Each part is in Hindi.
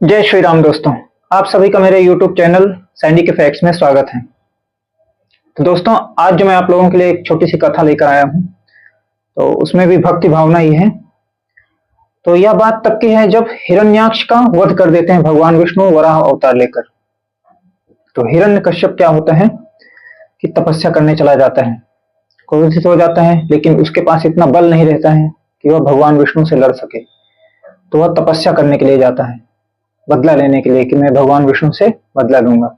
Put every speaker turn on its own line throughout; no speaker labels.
जय श्री राम दोस्तों। आप सभी का मेरे YouTube चैनल सैंडी के फैक्ट्स में स्वागत है। तो दोस्तों, आज जो मैं आप लोगों के लिए एक छोटी सी कथा लेकर आया हूँ, तो उसमें भी भक्ति भावना ही है। तो यह बात तब की है जब हिरण्याक्ष का वध कर देते हैं भगवान विष्णु वराह अवतार लेकर। तो हिरण्यकश्यप क्या होता है कि तपस्या करने चला जाता है, क्रोधित हो जाता है, लेकिन उसके पास इतना बल नहीं रहता है कि वह भगवान विष्णु से लड़ सके। तो वह तपस्या करने के लिए जाता है, बदला लेने के लिए कि मैं भगवान विष्णु से बदला लूंगा।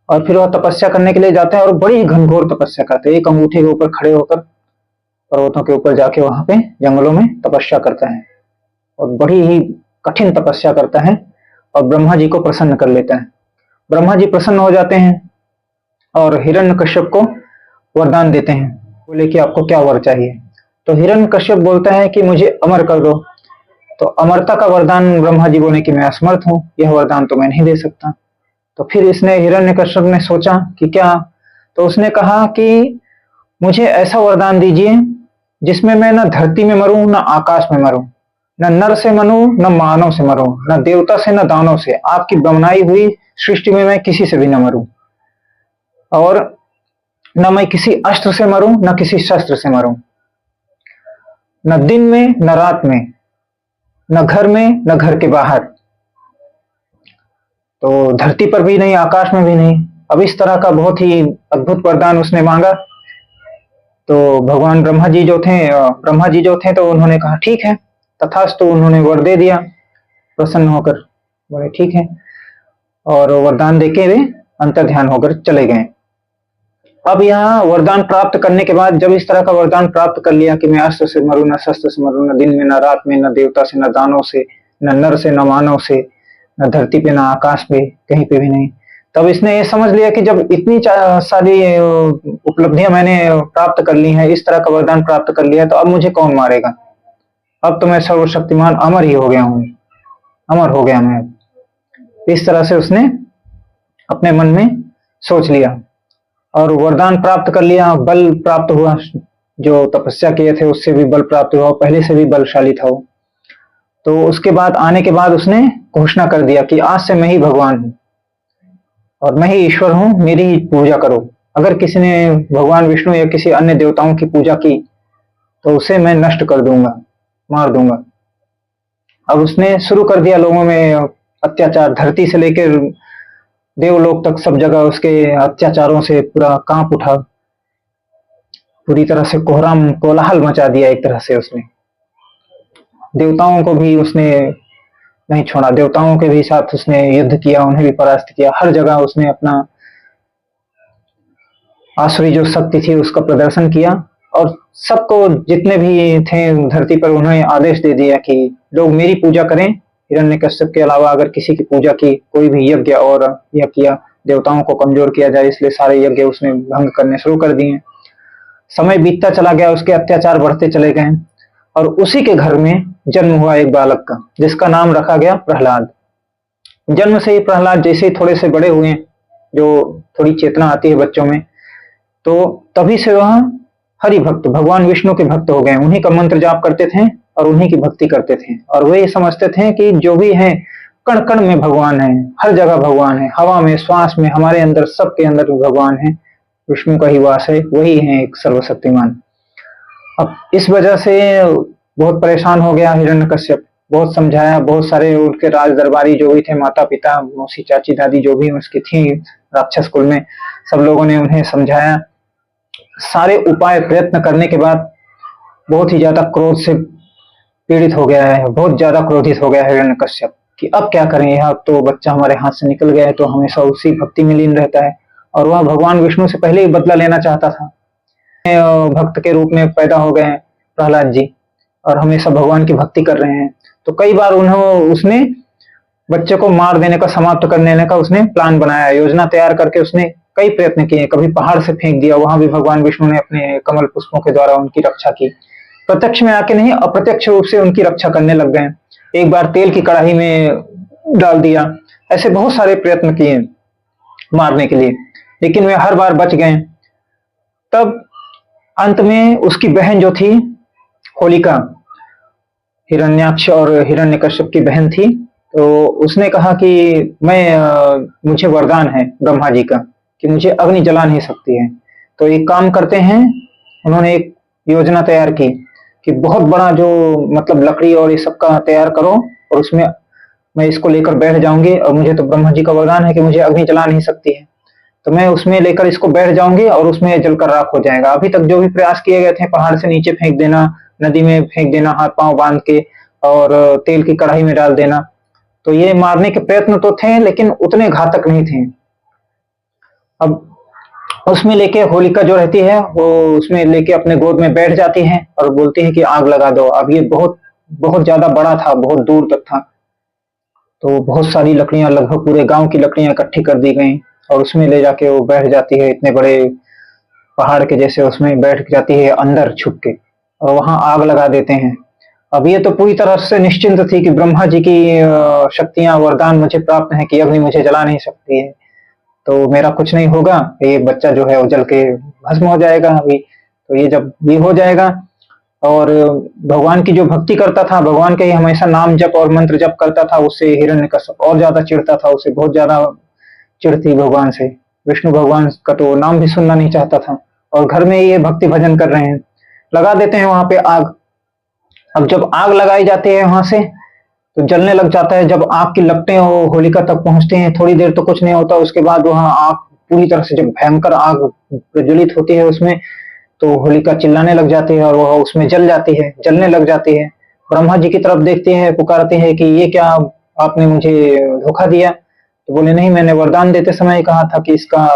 और फिर वह तपस्या करने के लिए जाता है और बड़ी घनघोर तपस्या करते हैं। एक अंगूठे के ऊपर खड़े होकर पर्वतों के ऊपर जाके वहां पे जंगलों में तपस्या करता है और बड़ी ही कठिन तपस्या करता है और ब्रह्मा जी को प्रसन्न कर लेता है। ब्रह्मा जी प्रसन्न हो जाते हैं और हिरण्यकश्यप को वरदान देते हैं। बोले कि आपको क्या वर चाहिए? तो हिरण्यकश्यप बोलता है कि मुझे अमर कर दो। तो अमरता का वरदान ब्रह्मा जी बोले कि मैं असमर्थ हूं, यह वरदान तो मैं नहीं दे सकता। तो फिर इसने हिरण्यकश्यप ने सोचा कि क्या, तो उसने कहा कि मुझे ऐसा वरदान दीजिए जिसमें मैं न धरती में मरूं न आकाश में मरूं, न नर से मरूं न मानव से मरूं, न देवता से न दानव से, आपकी बनाई हुई सृष्टि में मैं किसी से भी न मरूं, और न मैं किसी अस्त्र से मरूं न किसी शस्त्र से मरूं, न दिन में न रात में, न घर में न घर के बाहर, तो धरती पर भी नहीं आकाश में भी नहीं। अब इस तरह का बहुत ही अद्भुत वरदान उसने मांगा। तो भगवान ब्रह्मा जी जो थे तो उन्होंने कहा ठीक है, तथास्तु, उन्होंने वर दे दिया प्रसन्न होकर। बोले ठीक है, और वरदान देके वे अंतर ध्यान होकर चले गए। अब यहाँ वरदान प्राप्त करने के बाद, जब इस तरह का वरदान प्राप्त कर लिया कि मैं अस्त्र से मरूं न शस्त्र से मरूं, न दिन में न रात में, न देवता से न दानव से, न नर से न मानव से, न धरती पे न आकाश पे, कहीं पे भी नहीं, तब इसने ये समझ लिया कि जब इतनी सारी उपलब्धियां मैंने प्राप्त कर ली हैं, इस तरह का वरदान प्राप्त कर लिया, तो अब मुझे कौन मारेगा? अब तो मैं सर्वशक्तिमान अमर ही हो गया हूँ, अमर हो गया मैं। इस तरह से उसने अपने मन में सोच लिया और वरदान प्राप्त कर लिया, बल प्राप्त हुआ, जो तपस्या किए थे उससे भी बल प्राप्त हुआ, पहले से भी बलशाली था वो। तो उसके बाद आने के बाद उसने घोषणा कर दिया कि आज से मैं ही भगवान हूं और मैं ही ईश्वर हूं, मेरी ही पूजा करो। अगर किसी ने भगवान विष्णु या किसी अन्य देवताओं की पूजा की तो उसे मैं नष्ट कर दूंगा, मार दूंगा। अब उसने शुरू कर दिया लोगों में अत्याचार, धरती से लेकर देवलोक तक सब जगह उसके अत्याचारों से पूरा कांप उठा, पूरी तरह से कोहराम कोलाहल मचा दिया। एक तरह से उसने देवताओं को भी उसने नहीं छोड़ा, देवताओं के भी साथ उसने युद्ध किया, उन्हें भी परास्त किया। हर जगह उसने अपना आसुरी जो शक्ति थी उसका प्रदर्शन किया और सबको, जितने भी थे धरती पर, उन्हें आदेश दे दिया कि लोग मेरी पूजा करें। हिरण्यकश्यप के अलावा अगर किसी की पूजा की, कोई भी यज्ञ और यह किया, देवताओं को कमजोर किया जाए, इसलिए सारे यज्ञ उसने भंग करने शुरू कर दिए। समय बीतता चला गया, उसके अत्याचार बढ़ते चले गए और उसी के घर में जन्म हुआ एक बालक का, जिसका नाम रखा गया प्रहलाद। जन्म से ही प्रहलाद जैसे ही थोड़े से बड़े हुए, जो थोड़ी चेतना आती है बच्चों में, तो तभी से वह हरि भक्त, भगवान विष्णु के भक्त हो गए। उन्हीं का मंत्र जाप करते थे और उन्हीं की भक्ति करते थे और वे ये समझते थे कि जो भी है कण कण में भगवान है, हर जगह भगवान है, हवा में, श्वास में, हमारे अंदर, सबके अंदर भगवान है, विष्णु का ही वास है, वही है एक सर्वशक्तिमान। अब इस वजह से बहुत परेशान हो गया हिरण्यकश्यप। बहुत समझाया, बहुत सारे उनके राज दरबारी जो भी थे, माता पिता, मौसी, चाची, दादी जो भी उसकी थी राक्षस कुल में, सब लोगों ने उन्हें समझाया। सारे उपाय प्रयत्न करने के बाद बहुत ही ज्यादा क्रोध से पीड़ित हो गया है, बहुत ज्यादा क्रोधित हो गया है हिरण्यकश्यप कि अब क्या करें, यह तो बच्चा हमारे हाथ से निकल गया है, तो हमेशा उसी भक्ति में लीन रहता है और वह भगवान विष्णु से पहले ही बदला लेना चाहता था। भक्त के रूप में पैदा हो गए हैं प्रहलाद जी और हमेशा भगवान की भक्ति कर रहे हैं। तो कई बार उसने बच्चे को मार देने का, समाप्त कर देने का उसने प्लान बनाया, योजना तैयार करके उसने कई प्रयत्न किए। कभी पहाड़ से फेंक दिया, वहां भी भगवान विष्णु ने अपने कमल पुष्पों के द्वारा उनकी रक्षा की। प्रत्यक्ष में आके नहीं, अप्रत्यक्ष रूप से उनकी रक्षा करने लग गए। एक बार तेल की कढ़ाई में डाल दिया। ऐसे बहुत सारे प्रयत्न किए मारने के लिए, लेकिन वे हर बार बच गए। तब अंत में उसकी बहन जो थी होलिका, हिरण्याक्ष और हिरण्यकश्यप की बहन थी, तो उसने कहा कि मुझे वरदान है ब्रह्मा जी का कि मुझे अग्नि जला नहीं सकती है। तो एक काम करते हैं, उन्होंने एक योजना तैयार की कि बहुत बड़ा जो मतलब लकड़ी और ये सब का तैयार करो, और उसमें मैं इसको लेकर बैठ जाऊंगी, और मुझे तो ब्रह्मा जी का वरदान है कि मुझे अग्नि जला नहीं सकती है, तो मैं उसमें लेकर इसको बैठ जाऊंगी और उसमें जलकर राख हो जाएगा। अभी तक जो भी प्रयास किए गए थे, पहाड़ से नीचे फेंक देना, नदी में फेंक देना हाथ पांव बांध के, और तेल की कढ़ाई में डाल देना, तो ये मारने के प्रयत्न तो थे लेकिन उतने घातक नहीं थे। अब उसमें लेके होलिका जो रहती है वो उसमें लेके अपने गोद में बैठ जाती है और बोलती है कि आग लगा दो। अब ये बहुत बहुत ज्यादा बड़ा था, बहुत दूर तक था, तो बहुत सारी लकड़ियां, लगभग पूरे गांव की लकड़ियां इकट्ठी कर दी गई, और उसमें ले जाके वो बैठ जाती है, इतने बड़े पहाड़ के जैसे उसमें बैठ जाती है अंदर छुप के, और वहां आग लगा देते हैं। अब ये तो पूरी तरह से निश्चिंत थी कि ब्रह्मा जी की शक्तियां, वरदान मुझे प्राप्त है कि अग्नि मुझे जला नहीं सकती है, तो मेरा कुछ नहीं होगा, ये बच्चा जो है वो जल के भस्म हो जाएगा अभी। तो ये जब ये हो जाएगा, और भगवान की जो भक्ति करता था, भगवान का ही हमेशा नाम जप और मंत्र जप करता था, उससे हिरण्यकश्यप और ज्यादा चिढ़ता था, उसे बहुत ज्यादा चिढ़ थी भगवान से। विष्णु भगवान का तो नाम भी सुनना नहीं चाहता था, और घर में ये भक्ति भजन कर रहे हैं, लगा देते हैं वहां पे आग। अब जब आग लगाई जाती है वहां से, तो जलने लग जाता है। जब आग की लपटें होलिका तक पहुंचते हैं, थोड़ी देर तो कुछ नहीं होता, उसके बाद वहां आग पूरी तरह से, जब भयंकर आग प्रज्वलित होती है उसमें, तो होलिका चिल्लाने लग जाती है और वह उसमें जल जाती है, जलने लग जाती है। ब्रह्मा जी की तरफ देखती है, पुकारती है कि ये क्या, आपने मुझे धोखा दिया। तो बोले नहीं, मैंने वरदान देते समय कहा था कि इसका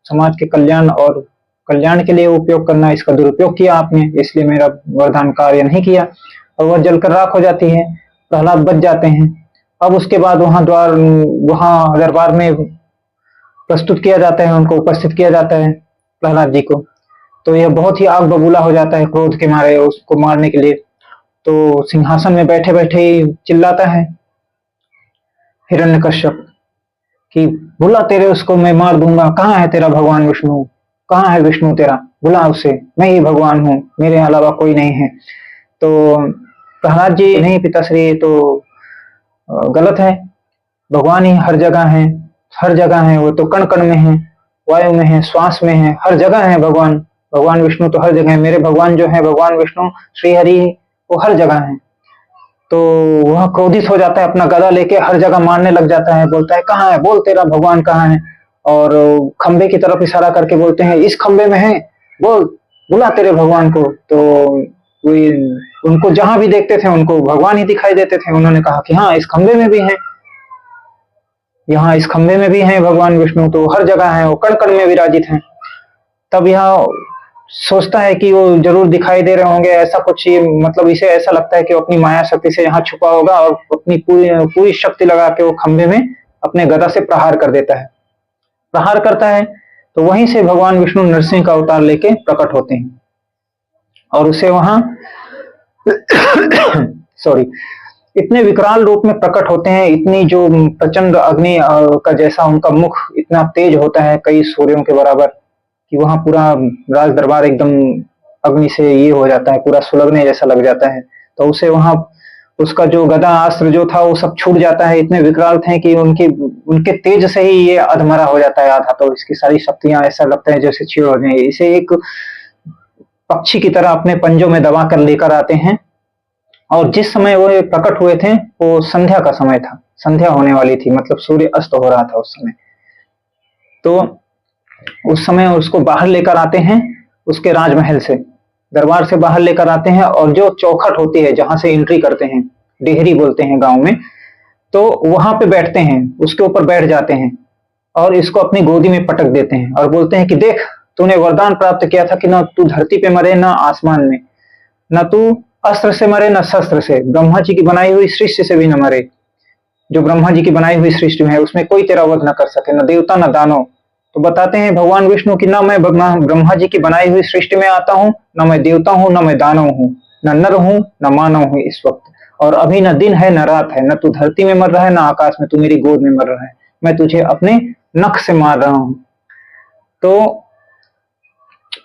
समाज के कल्याण और कल्याण के लिए उपयोग करना, इसका दुरुपयोग किया आपने, इसलिए मेरा वरदान कार्य नहीं किया, और वह जलकर राख हो जाती है। प्रहलाद बच जाते हैं। अब उसके बाद वहां दरबार में प्रस्तुत किया जाता है, उनको उपस्थित किया जाता है प्रहलाद जी को। तो यह बहुत ही आग बबूला हो जाता है क्रोध के मारे उसको मारने के लिए। तो सिंहासन में बैठे बैठे ही चिल्लाता है हिरण्यकश्यप कि बुला, तेरे उसको मैं मार दूंगा, कहाँ है तेरा भगवान विष्णु, कहाँ है विष्णु तेरा, बुला उसे, मैं ही भगवान हूँ, मेरे अलावा कोई नहीं है। तो प्रहलाद जी नहीं पिताश्री, तो गलत है, भगवान ही हर जगह है, हर जगह है, वो तो कण कण में है, वायु में है, श्वास में है, हर जगह है भगवान। भगवान विष्णु तो हर जगह है, मेरे भगवान जो है भगवान विष्णु श्री हरि, वो हर जगह है। तो वह क्रोधित हो जाता है, अपना गदा लेके हर जगह मारने लग जाता है, बोलता है कहाँ है, बोल तेरा भगवान कहाँ है। और खंबे की तरफ इशारा करके बोलते हैं इस खंबे में है, बोल, बुला तेरे भगवान को। तो वे उनको जहां भी देखते थे उनको भगवान ही दिखाई देते थे। उन्होंने कहा कि हाँ, इस खंबे में भी है, यहाँ इस खंबे में भी है भगवान विष्णु, तो हर जगह है, वो कण कण में विराजित है। तब यह सोचता है कि वो जरूर दिखाई दे रहे होंगे, ऐसा कुछ, ये मतलब इसे ऐसा लगता है कि वो अपनी माया शक्ति से यहाँ छुपा होगा, और अपनी पूरी पूरी शक्ति लगा के वो खंबे में अपने गदा से प्रहार कर देता है। प्रहार करता है तो वहीं से भगवान विष्णु नरसिंह का अवतार लेके प्रकट होते हैं, और उसे वहां सॉरी, इतने विकराल रूप में प्रकट होते हैं, इतनी जो प्रचंड अग्नि का जैसा उनका मुख इतना तेज होता है, कई सूर्यों के बराबर, कि वहां पूरा राज दरबार एकदम अग्नि से ये हो जाता है, पूरा सुलगने जैसा लग जाता है। तो उसे वहां उसका जो गदा अस्त्र जो था वो सब छूट जाता है, इतने विकराल थे कि उनके उनके तेज से ही ये अधमरा हो जाता है आधा। तो इसकी सारी शक्तियां ऐसा लगता है जैसे छीड़ हो जाएंगी। इसे एक पक्षी की तरह अपने पंजों में दबा कर लेकर आते हैं, और जिस समय वो प्रकट हुए थे वो संध्या का समय था, संध्या होने वाली थी, मतलब सूर्य अस्त हो रहा था उस समय। तो उस समय उसको बाहर लेकर आते हैं, उसके राजमहल से, दरबार से बाहर लेकर आते हैं, और जो चौखट होती है जहां से एंट्री करते हैं, डेहरी बोलते हैं गांव में, तो वहां पे बैठते हैं, उसके ऊपर बैठ जाते हैं, और इसको अपनी गोदी में पटक देते हैं, और बोलते हैं कि देख, तूने वरदान प्राप्त किया था कि ना तू धरती पे मरे ना आसमान में, न तू अस्त्र से मरे न शस्त्र से, ब्रह्मा जी की बनाई हुई सृष्टि से भी न मरे। जो ब्रह्मा जी की बनाई हुई सृष्टि है उसमें कोई तेरा वध न कर सके, न देवता न दानव। तो बताते हैं भगवान विष्णु की ना मैं ब्रह्मा जी की बनाई हुई सृष्टि में आता हूँ, न मैं देवता हूँ, न मैं दानव हूँ, न नर हूँ न मानव हूँ इस वक्त, और अभी न दिन है न रात है, न तू धरती में मर रहा है न आकाश में, तू मेरी गोद में मर रहा है, मैं तुझे अपने नख से मार रहा हूँ। तो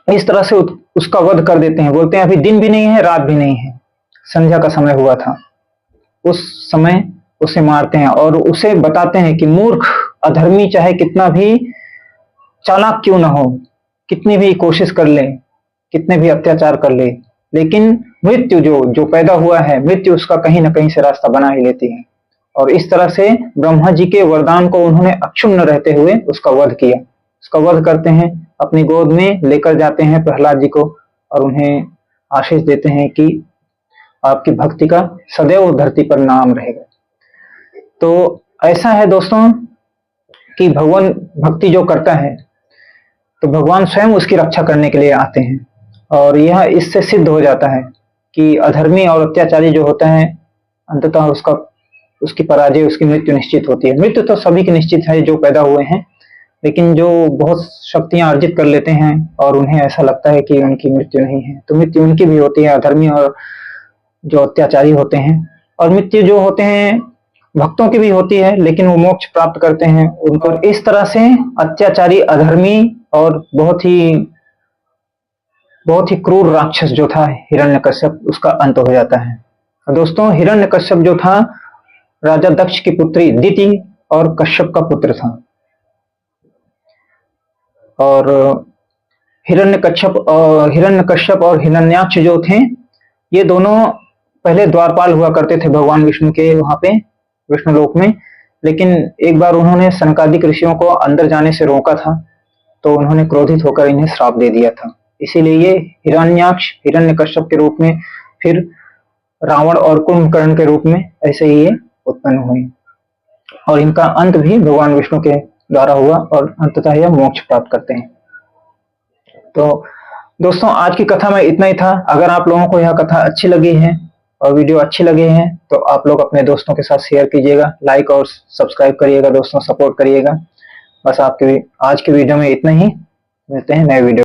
इस तरह से उसका वध कर देते हैं। बोलते हैं अभी दिन भी नहीं है रात भी नहीं है, संध्या का समय हुआ था। उस समय उसे मारते हैं और उसे बताते हैं कि मूर्ख अधर्मी चाहे कितना भी चालाक क्यों ना हो, कितनी भी कोशिश कर ले, कितने भी अत्याचार कर ले, लेकिन मृत्यु जो जो पैदा हुआ है, मृत्यु उसका कहीं ना कहीं से रास्ता बना ही लेती है। और इस तरह से ब्रह्मा जी के वरदान को उन्होंने अक्षुण्ण रहते हुए उसका वध किया। उसका वध करते हैं, अपनी गोद में लेकर जाते हैं प्रहलाद जी को और उन्हें आशीष देते हैं कि आपकी भक्ति का सदैव धरती पर नाम रहेगा। तो ऐसा है दोस्तों कि भगवान भक्ति जो करता है तो भगवान स्वयं उसकी रक्षा करने के लिए आते हैं और यह इससे सिद्ध हो जाता है कि अधर्मी और अत्याचारी जो होता है अंततः उसकी पराजय, उसकी मृत्यु निश्चित होती है। मृत्यु तो सभी की निश्चित है जो पैदा हुए हैं, लेकिन जो बहुत शक्तियां अर्जित कर लेते हैं और उन्हें ऐसा लगता है कि उनकी मृत्यु नहीं है, तो मृत्यु उनकी भी होती है, अधर्मी और जो अत्याचारी होते हैं। और मृत्यु जो होते हैं भक्तों की भी होती है, लेकिन वो मोक्ष प्राप्त करते हैं उनको। इस तरह से अत्याचारी, अधर्मी और बहुत ही क्रूर राक्षस जो था हिरण्यकश्यप, उसका अंत हो जाता है। दोस्तों हिरण्यकश्यप जो था राजा दक्ष की पुत्री दिति और कश्यप का पुत्र था। और हिरण्यकश्यप और हिरण्याक्ष जो थे, ये दोनों पहले द्वारपाल हुआ करते थे भगवान विष्णु के वहां पे विष्णुलोक में, लेकिन एक बार उन्होंने सनकादिक ऋषियों को अंदर जाने से रोका था, तो उन्होंने क्रोधित होकर इन्हें श्राप दे दिया था। इसीलिए ये हिरण्याक्ष हिरण्यकश्यप के रूप में, फिर रावण और कुंभकर्ण के रूप में ऐसे ही ये उत्पन्न हुए और इनका अंत भी भगवान विष्णु के द्वारा हुआ और अंततः यह मोक्ष प्राप्त करते हैं। तो दोस्तों आज की कथा में इतना ही था। अगर आप लोगों को यह कथा अच्छी लगी है और वीडियो अच्छी लगी है तो आप लोग अपने दोस्तों के साथ शेयर कीजिएगा, लाइक और सब्सक्राइब करिएगा दोस्तों, सपोर्ट करिएगा। बस आपके आज के वीडियो में इतना ही, मिलते हैं नए वीडियो।